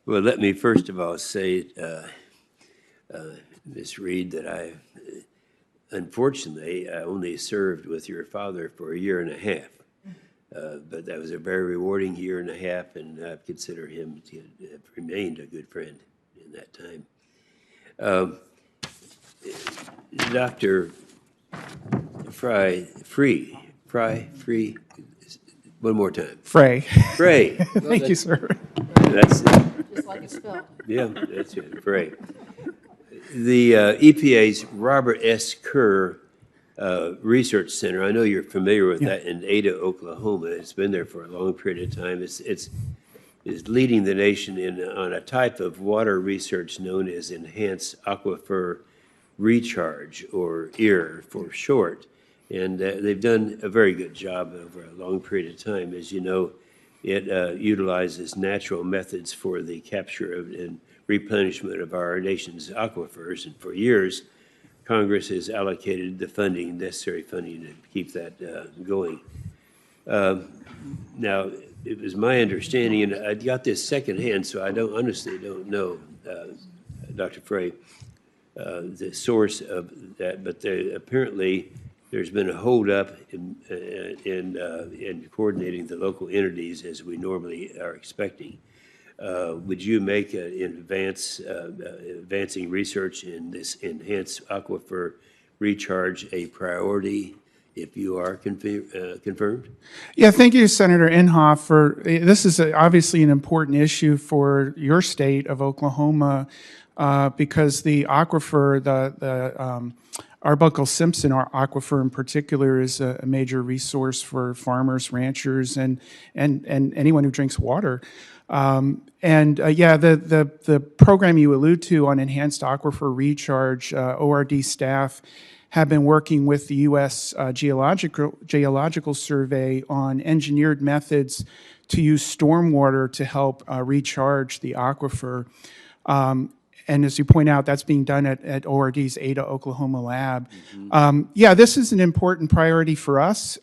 Well, let me first of all say, Ms. Reed, that unfortunately, I only served with your father for a year and a half. But that was a very rewarding year and a half, and I consider him to have remained a good friend in that time. Dr. Free, one more time. Frey. Frey. Thank you, sir. That's Just like it's spelled. Yeah, that's it, Frey. The EPA's Robert S. Kerr Research Center, I know you're familiar with that in Ada, Oklahoma. It's been there for a long period of time. It's leading the nation on a type of water research known as enhanced aquifer recharge, or EAR for short. And they've done a very good job over a long period of time. As you know, it utilizes natural methods for the capture and replenishment of our nation's aquifers. And for years, Congress has allocated the necessary funding to keep that going. Now, it was my understanding, and I got this secondhand, so I honestly don't know, Dr. Frey, the source of that, but apparently there's been a holdup in coordinating the local entities as we normally are expecting. Would you make advancing research in this enhanced aquifer recharge a priority if you are confirmed? Yeah, thank you, Senator Inhofe. This is obviously an important issue for your state of Oklahoma because the aquifer, the Arbuckle-Simpson aquifer in particular, is a major resource for farmers, ranchers, and anyone who drinks water. The program you allude to on enhanced aquifer recharge, ORD staff have been working with the U.S. Geological Survey on engineered methods to use stormwater to help recharge the aquifer. And as you point out, that's being done at ORD's Ada, Oklahoma lab. This is an important priority for us.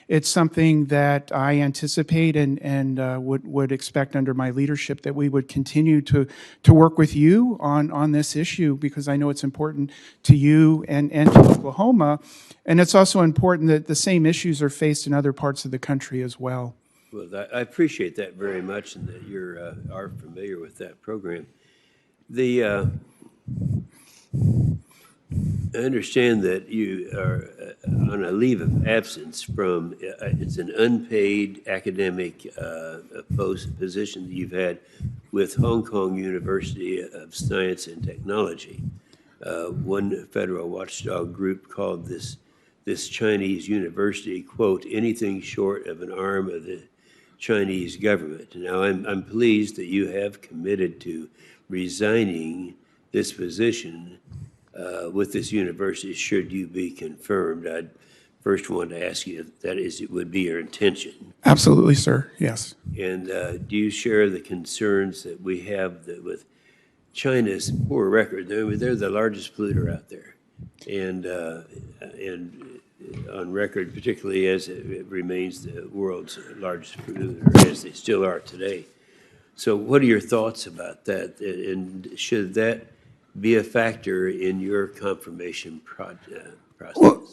It's something that I anticipate and would expect under my leadership that we would continue to work with you on this issue, because I know it's important to you and to Oklahoma. And it's also important that the same issues are faced in other parts of the country as well. Well, I appreciate that very much, and that you are familiar with that program. I understand that you are on a leave of absence from, it's an unpaid academic position that you've had with Hong Kong University of Science and Technology. One federal watchdog group called this Chinese university, quote, anything short of an arm of the Chinese government. Now, I'm pleased that you have committed to resigning this position with this university should you be confirmed. I'd first want to ask you if it would be your intention. Absolutely, sir. Yes. And do you share the concerns that we have with China's poor record? They're the largest polluter out there, and on record, particularly as it remains the world's largest polluter, as they still are today. So what are your thoughts about that, and should that be a factor in your confirmation process? Well,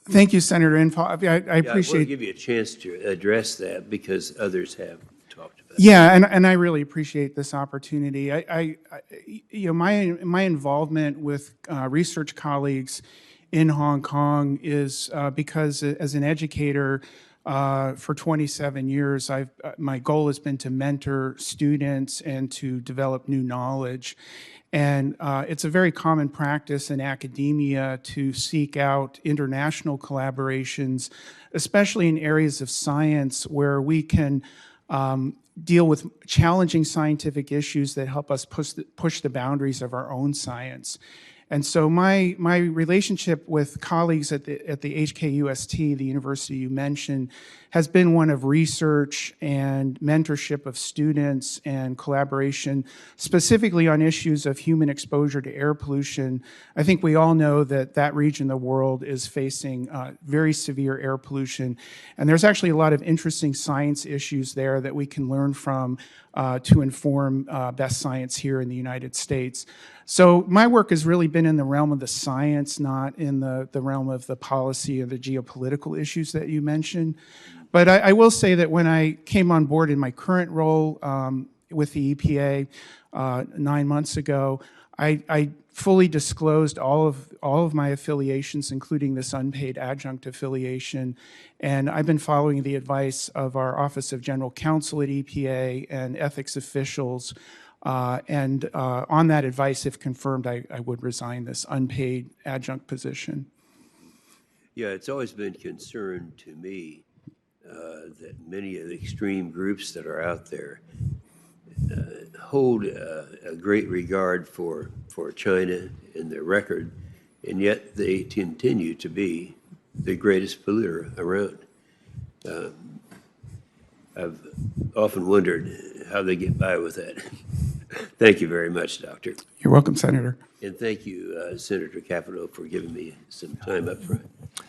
thank you, Senator Inhofe. I appreciate. I want to give you a chance to address that because others have talked about it. Yeah, and I really appreciate this opportunity. My involvement with research colleagues in Hong Kong is because as an educator for 27 years, my goal has been to mentor students and to develop new knowledge. And it's a very common practice in academia to seek out international collaborations, especially in areas of science where we can deal with challenging scientific issues that help us push the boundaries of our own science. And so my relationship with colleagues at the HKUST, the university you mentioned, has been one of research and mentorship of students and collaboration, specifically on issues of human exposure to air pollution. I think we all know that that region of the world is facing very severe air pollution. And there's actually a lot of interesting science issues there that we can learn from to inform best science here in the United States. So my work has really been in the realm of the science, not in the realm of the policy or the geopolitical issues that you mentioned. But I will say that when I came on board in my current role with the EPA 9 months ago, I fully disclosed all of my affiliations, including this unpaid adjunct affiliation, and I've been following the advice of our Office of General Counsel at EPA and ethics officials. On that advice, if confirmed, I would resign this unpaid adjunct position. Yeah, it's always been concern to me that many of the extreme groups that are out there hold a great regard for China and their record, and yet they continue to be the greatest polluter around. I've often wondered how they get by with that. Thank you very much, Doctor. You're welcome, Senator. And thank you, Senator Capito, for giving me some time up front.